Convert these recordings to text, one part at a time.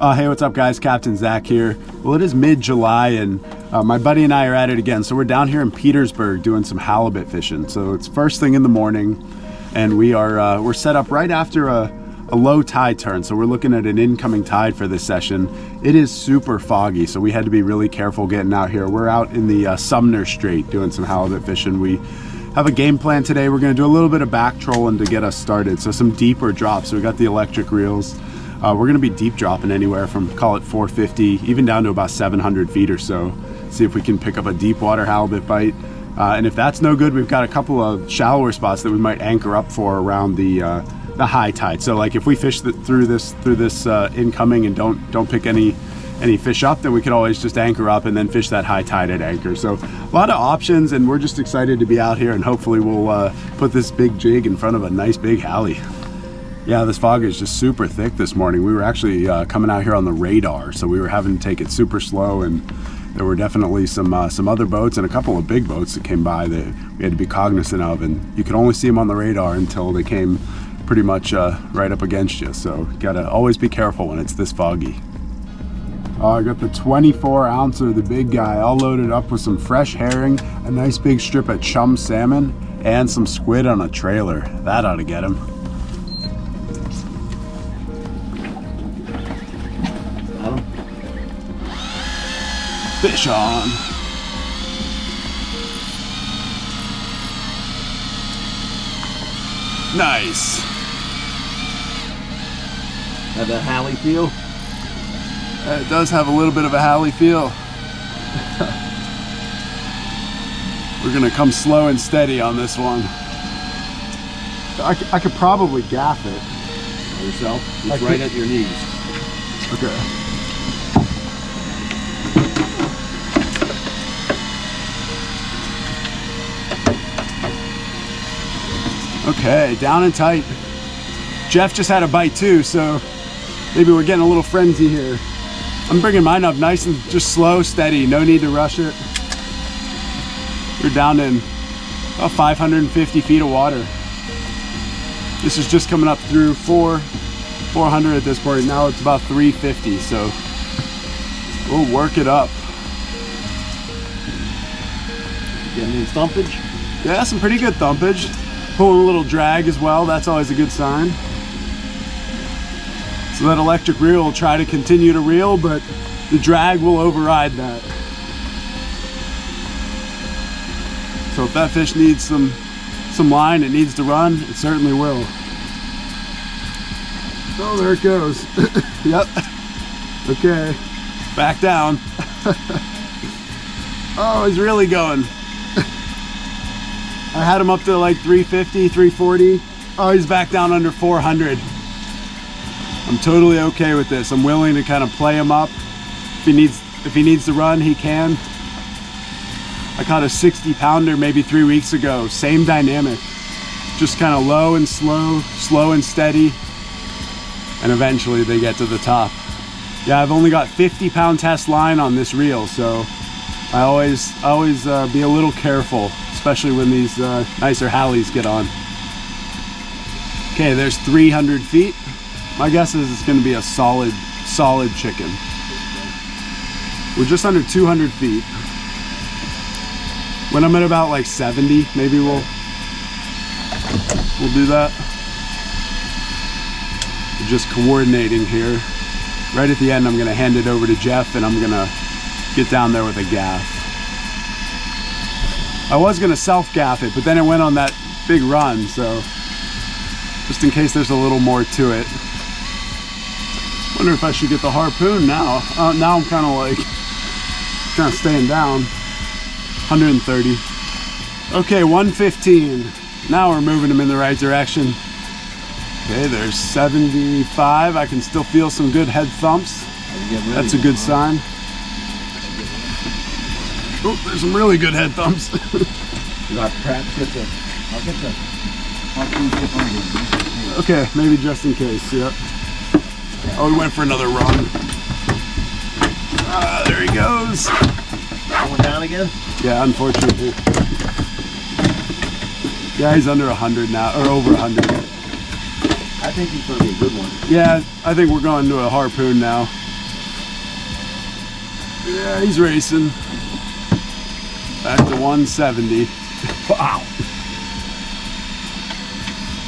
Hey, what's up guys? Captain Zach here. Well, it is mid-July and my buddy and I are at it again. So we're down here in Petersburg doing some halibut fishing. So it's first thing in the morning and we're set up right after a low tide turn. So we're looking at an incoming tide for this session. It is super foggy, so we had to be really careful getting out here. We're out in the Sumner Strait doing some halibut fishing. We have a game plan today. We're gonna do a little bit of back trolling to get us started. So some deeper drops. So we got the electric reels. We're gonna be deep dropping anywhere from, call it 450, even down to about 700 feet or so. See if we can pick up a deep water halibut bite. And if that's no good, we've got a couple of shallower spots that we might anchor up for around the high tide. So like if we fish through this incoming and don't pick any fish up, then we could always just anchor up and then fish that high tide at anchor. So a lot of options, and we're just excited to be out here, and hopefully we'll put this big jig in front of a nice big hally. Yeah, this fog is just super thick this morning. We were actually coming out here on the radar, so we were having to take it super slow, and there were definitely some other boats and a couple of big boats that came by that we had to be cognizant of, and you could only see them on the radar until they came pretty much right up against you. So you gotta always be careful when it's this foggy. I got the 24 ouncer, the big guy, all loaded up with some fresh herring, a nice big strip of chum salmon, and some squid on a trailer. That ought to get him. Fish on. Nice. Have that hally feel? It does have a little bit of a hally feel. We're gonna come slow and steady on this one. I could probably gaff it. By yourself? It's right at your knees. Okay. Okay, down and tight. Jeff just had a bite too, so maybe we're getting a little frenzy here. I'm bringing mine up nice and just slow, steady. No need to rush it. We're down in about 550 feet of water. This is just coming up through 400 at this point. Now it's about 350, so we'll work it up. Getting any thumpage? Yeah, some pretty good thumpage. Pulling a little drag as well, that's always a good sign. So that electric reel will try to continue to reel, but the drag will override that. So if that fish needs some line, it needs to run, it certainly will. Oh, there it goes. Yep. Okay, back down. Oh, he's really going. I had him up to like 350, 340. Oh, he's back down under 400. I'm totally okay with this. I'm willing to kind of play him up. If he needs to run, he can. I caught a 60 pounder maybe 3 weeks ago. Same dynamic. Just kind of low and slow, slow and steady. And eventually they get to the top. Yeah, I've only got 50-pound test line on this reel, so I always be a little careful, especially when these nicer hallies get on. Okay, there's 300 feet. My guess is it's gonna be a solid chicken. We're just under 200 feet. When I'm at about like 70, maybe we'll do that. We're just coordinating here. Right at the end, I'm gonna hand it over to Jeff and I'm gonna get down there with a gaff. I was gonna self-gaff it, but then it went on that big run, so just in case there's a little more to it. Wonder if I should get the harpoon now. Now I'm kind of staying down. 130. Okay, 115. Now we're moving them in the right direction. Okay, there's 75. I can still feel some good head thumps. That's a good sign. Oh, there's some really good head thumps. You got perhaps I'll get the harpoon tip on you. Okay, maybe just in case, yep. Oh, we went for another run. Ah, there he goes. Going down again? Yeah, unfortunately. Yeah, he's under 100 now, or over 100. I think he's going to be a good one. Yeah, I think we're going to a harpoon now. Yeah, he's racing. Back to 170. Wow.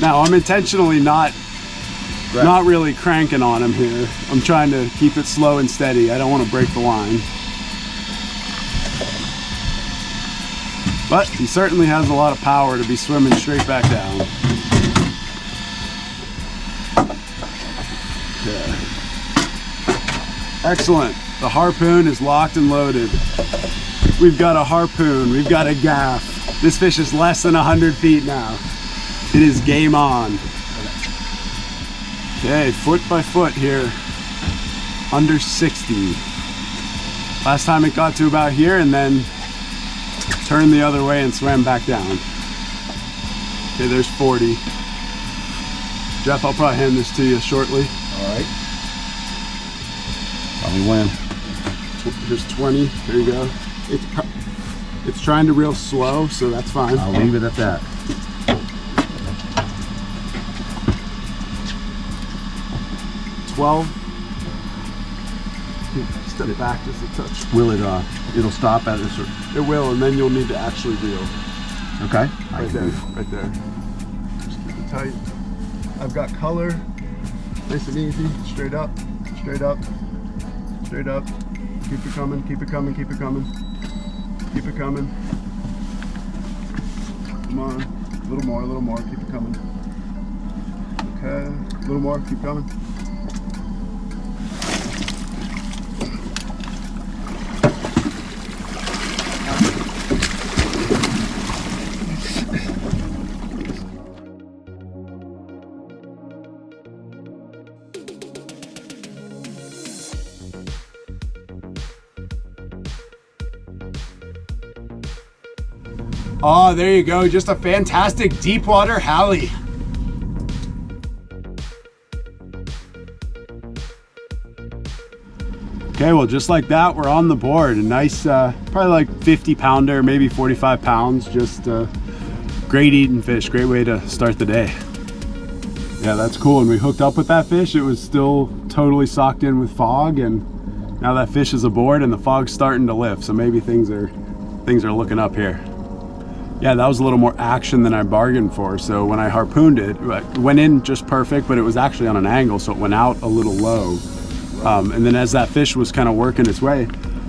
Now I'm intentionally not really cranking on him here. I'm trying to keep it slow and steady. I don't want to break the line. But he certainly has a lot of power to be swimming straight back down. Yeah. Excellent. The harpoon is locked and loaded. We've got a harpoon. We've got a gaff. This fish is less than 100 feet now. It is game on. Okay, foot by foot here. Under 60. Last time it got to about here and then turned the other way and swam back down. Okay, there's 40. Jeff, I'll probably hand this to you shortly. All right. Tell me when. There's 20. There you go. It's trying to reel slow, so that's fine. I'll leave it at that. Step back just a touch. Will it? It'll stop at this. It will, and then you'll need to actually reel. Okay. Right there. Right there. Just keep it tight. I've got color. Nice and easy. Straight up. Straight up. Straight up. Keep it coming. Keep it coming. Keep it coming. Keep it coming. Come on. A little more. A little more. Keep it coming. Okay. A little more. Keep coming. Oh, there you go. Just a fantastic deep water Hallie. Okay, well, just like that, we're on the board. A nice, probably like 50 pounder, maybe 45 pounds. Just great eating fish. Great way to start the day. Yeah, that's cool. And we hooked up with that fish. It was still totally socked in with fog, and now that fish is aboard and the fog's starting to lift. So maybe things are looking up here. Yeah, that was a little more action than I bargained for. So when I harpooned it, it went in just perfect, but it was actually on an angle, so it went out a little low. And then as that fish was kind of working its way,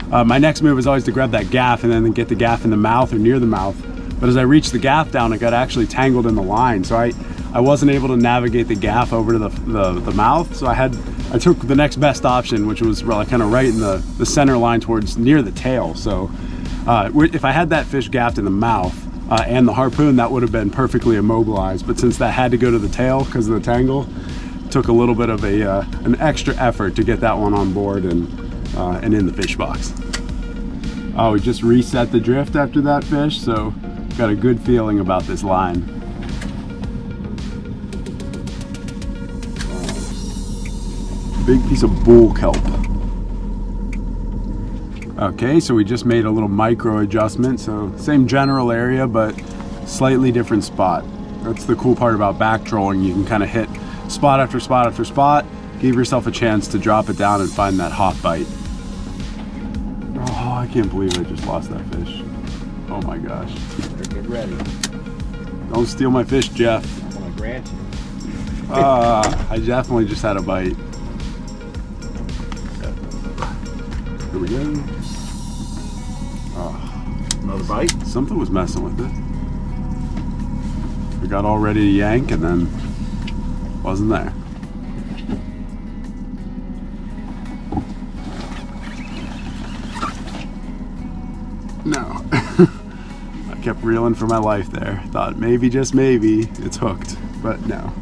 my next move was always to grab that gaff and then get the gaff in the mouth or near the mouth. But as I reached the gaff down, it got actually tangled in the line. So I wasn't able to navigate the gaff over to the mouth. So I took the next best option, which was kind of right in the center line towards near the tail. So if I had that fish gaffed in the mouth, and the harpoon, that would have been perfectly immobilized, but since that had to go to the tail because of the tangle, it took a little bit of an extra effort to get that one on board and in the fish box. Oh, we just reset the drift after that fish, so got a good feeling about this line. Big piece of bull kelp. Okay, so we just made a little micro adjustment, so same general area, but slightly different spot. That's the cool part about back trolling. You can kind of hit spot after spot after spot, give yourself a chance to drop it down and find that hot bite. Oh, I can't believe I just lost that fish. Oh my gosh. Better get ready. Don't steal my fish, Jeff. I'm gonna grant you. I definitely just had a bite. Here we go. Another bite? Something was messing with it. We got all ready to yank and then wasn't there. No. I kept reeling for my life there. Thought maybe, just maybe, it's hooked, but no.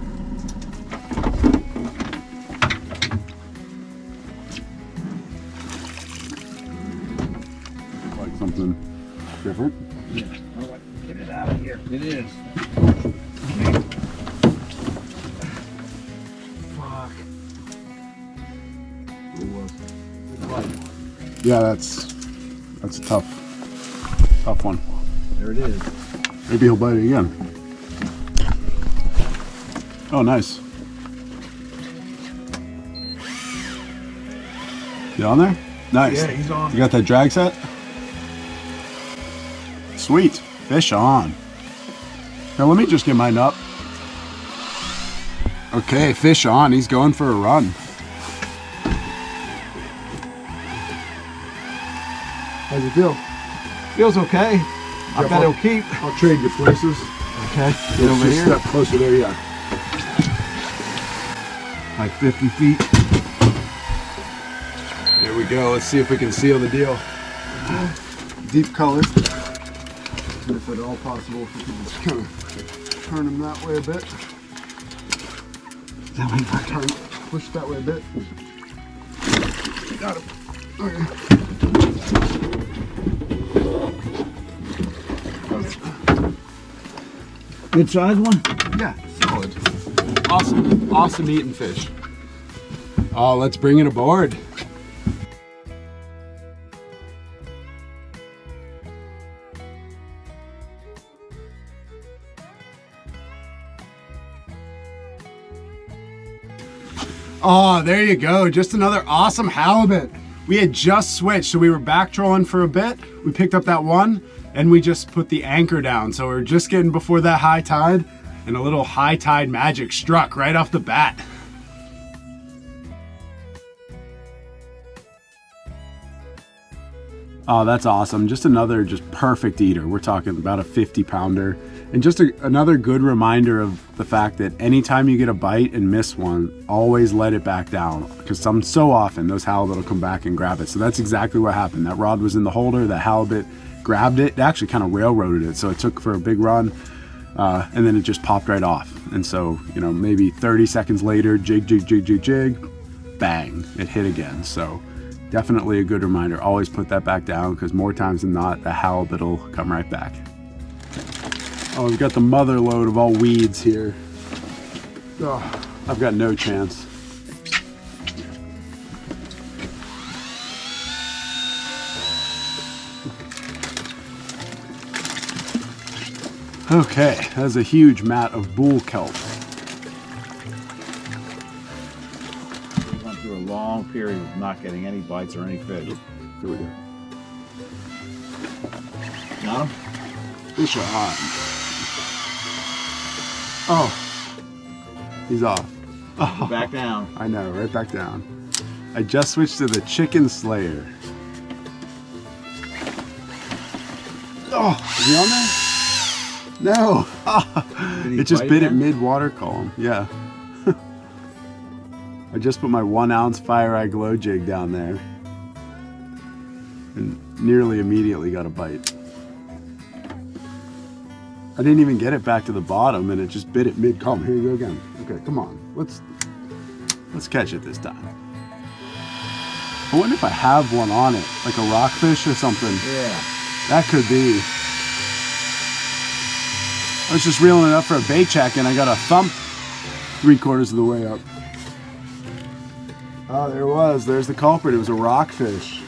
Like something different? Yeah. Get it out of here. It is. Fuck. Yeah, that's a tough one. There it is. Maybe he'll bite it again. Oh, nice. You on there? Nice. Yeah, he's on. You got that drag set? Sweet. Fish on. Now let me just get mine up. Okay, fish on. He's going for a run. How's it feel? Feels okay. I bet it'll keep. I'll trade you places. Okay. Get over here. Step closer there, yeah. Like 50 feet. There we go. Let's see if we can seal the deal. Deep color. If at all possible, if we can just kind of turn them that way a bit. That way. Turn, push that way a bit. Got him. Okay. Good size one? Yeah, solid. Awesome. Awesome eating fish. Oh, let's bring it aboard. Oh, there you go. Just another awesome halibut. We had just switched, so we were back trolling for a bit. We picked up that one, and we just put the anchor down. So we're just getting before that high tide, and a little high tide magic struck right off the bat. Oh, that's awesome. Just another just perfect eater. We're talking about a 50-pounder. And just another good reminder of the fact that anytime you get a bite and miss one, always let it back down. Because so often those halibut will come back and grab it. So that's exactly what happened. That rod was in the holder, the halibut grabbed it. It actually kind of railroaded it. So it took for a big run. And then it just popped right off. And so, you know, maybe 30 seconds later, jig, jig, jig, jig, jig, bang, it hit again. So definitely a good reminder. Always put that back down, because more times than not, the halibut will come right back. Oh, we've got the mother load of all weeds here. Oh, I've got no chance. Okay, that's a huge mat of bull kelp. We went through a long period of not getting any bites or any fish. Here we go. Got him? Fish are on. Oh, he's off. Oh, Back down. I know, right back down. I just switched to the chicken slayer. Oh, is he on there? No. Did he It just bite bit it again? mid-water column. Yeah. I just put my 1 ounce Fire Eye Glow jig down there, and nearly immediately got a bite. I didn't even get it back to the bottom, and it just bit it mid-column. Here you go again. Okay, come on. Let's catch it this time. I wonder if I have one on it, like a rockfish or something. Yeah. That could be. I was just reeling it up for a bait check, and I got a thump 3/4 of the way up. Oh, there it was. There's the culprit. It was a rockfish.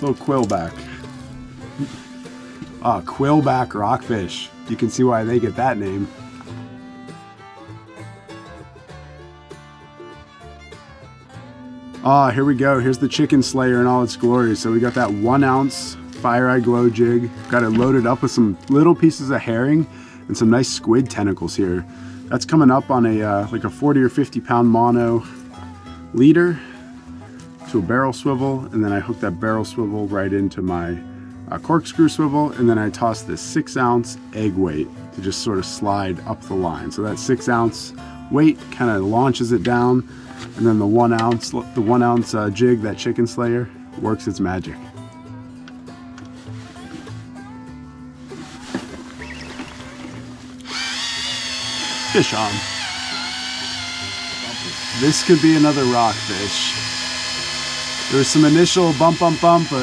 Little quillback. Ah, quillback rockfish. You can see why they get that name. Ah, here we go. Here's the chicken slayer in all its glory. So we got that 1 ounce Fire Eye Glow jig. Got it loaded up with some little pieces of herring and some nice squid tentacles here. That's coming up on a like a 40 or 50 pound mono leader to a barrel swivel, and then I hook that barrel swivel right into my corkscrew swivel, and then I toss this 6 ounce egg weight to just sort of slide up the line. So that 6 ounce weight kind of launches it down, and then the 1 ounce jig, that chicken slayer, works its magic. Fish on. This could be another rockfish. There was some initial bump, but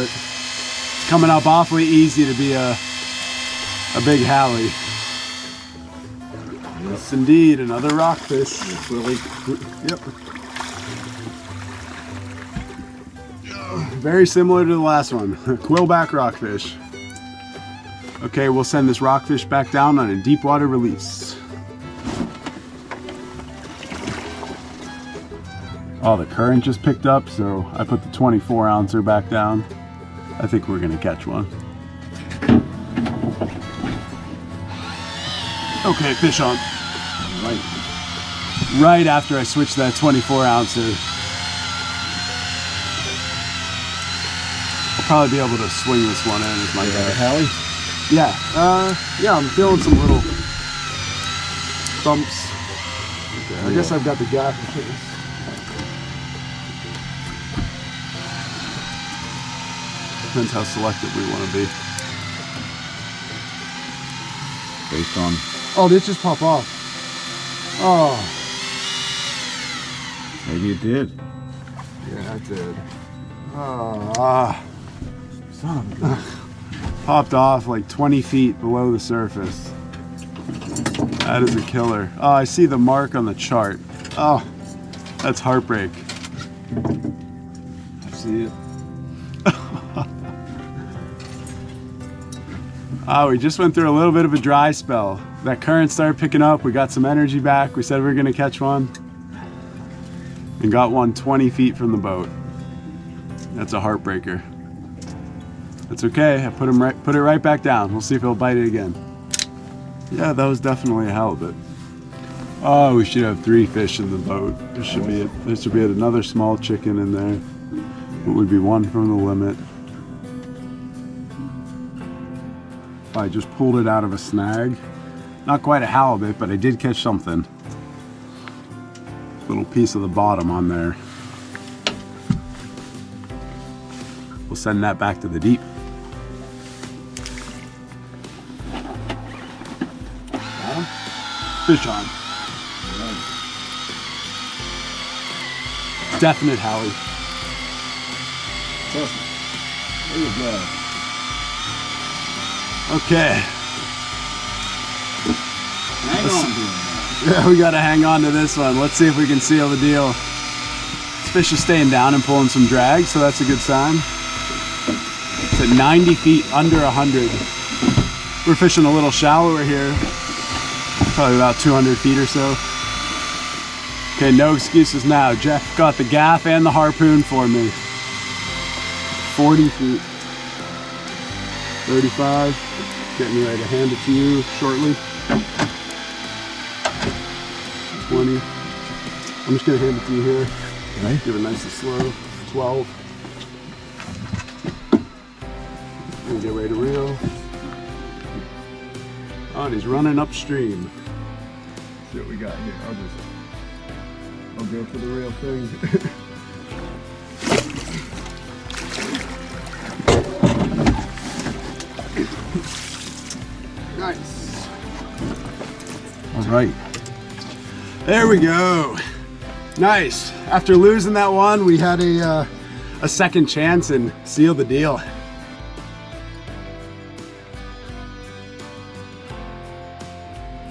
it's coming up awfully easy to be a big hally. Yes, indeed, another rockfish. Really? Yep. Very similar to the last one, quillback rockfish. Okay, we'll send this rockfish back down on a deep water release. Oh, the current just picked up, so I put the 24 ouncer back down. I think we're gonna catch one. Okay, fish on. Right after I switched that 24 ouncer. I'll probably be able to swing this one in with my guy. Hallie? Yeah, yeah, I'm feeling some little bumps. Okay, I guess I've got the gap. Depends how selective we want to be. Based on... Oh, did it just pop off? Oh. Maybe it did. Yeah, it did. Son of a gun. Popped off like 20 feet below the surface. That is a killer. Oh, I see the mark on the chart. Oh, that's heartbreak. I see it. Oh, we just went through a little bit of a dry spell. That current started picking up. We got some energy back. We said we were going to catch one. And got one 20 feet from the boat. That's a heartbreaker. That's okay. I put it right back down. We'll see if he'll bite it again. Yeah, that was definitely a halibut. Oh, we should have 3 fish in the boat. There should be another small chicken in there. It would be 1 from the limit. I just pulled it out of a snag. Not quite a halibut, but I did catch something. Little piece of the bottom on there. We'll send that back to the deep. Fish on. Definite Hallie. There you go. Okay. Hang on. Yeah, we gotta hang on to this one. Let's see if we can seal the deal. This fish is staying down and pulling some drag, so that's a good sign. It's at 90 feet, under 100. We're fishing a little shallower here. Probably about 200 feet or so. Okay, no excuses now. Jeff got the gaff and the harpoon for me. 40 feet. 35. Getting ready to hand it to you shortly. 20. I'm just gonna hand it to you here. Right. Give it nice and slow. 12. And get ready to reel. Oh, and he's running upstream. See what we got here. I'll go for the real thing. Nice. All right. There we go. Nice. After losing that one, we had a second chance and sealed the deal.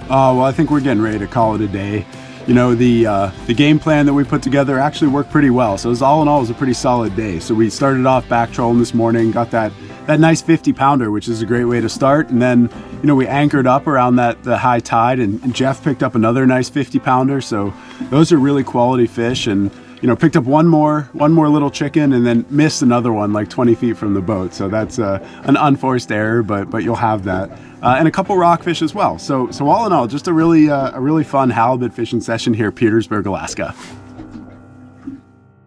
Well, I think we're getting ready to call it a day. You know, the game plan that we put together actually worked pretty well. So it was, all in all, it was a pretty solid day. So we started off back trolling this morning, got that nice 50 pounder, which is a great way to start. And then, you know, we anchored up around the high tide, and Jeff picked up another nice 50 pounder. So those are really quality fish. And, you know, picked up one more little chicken and then missed another one like 20 feet from the boat. So that's an unforced error, but you'll have that. And a couple rockfish as well. So all in all, just a really fun halibut fishing session here, Petersburg, Alaska.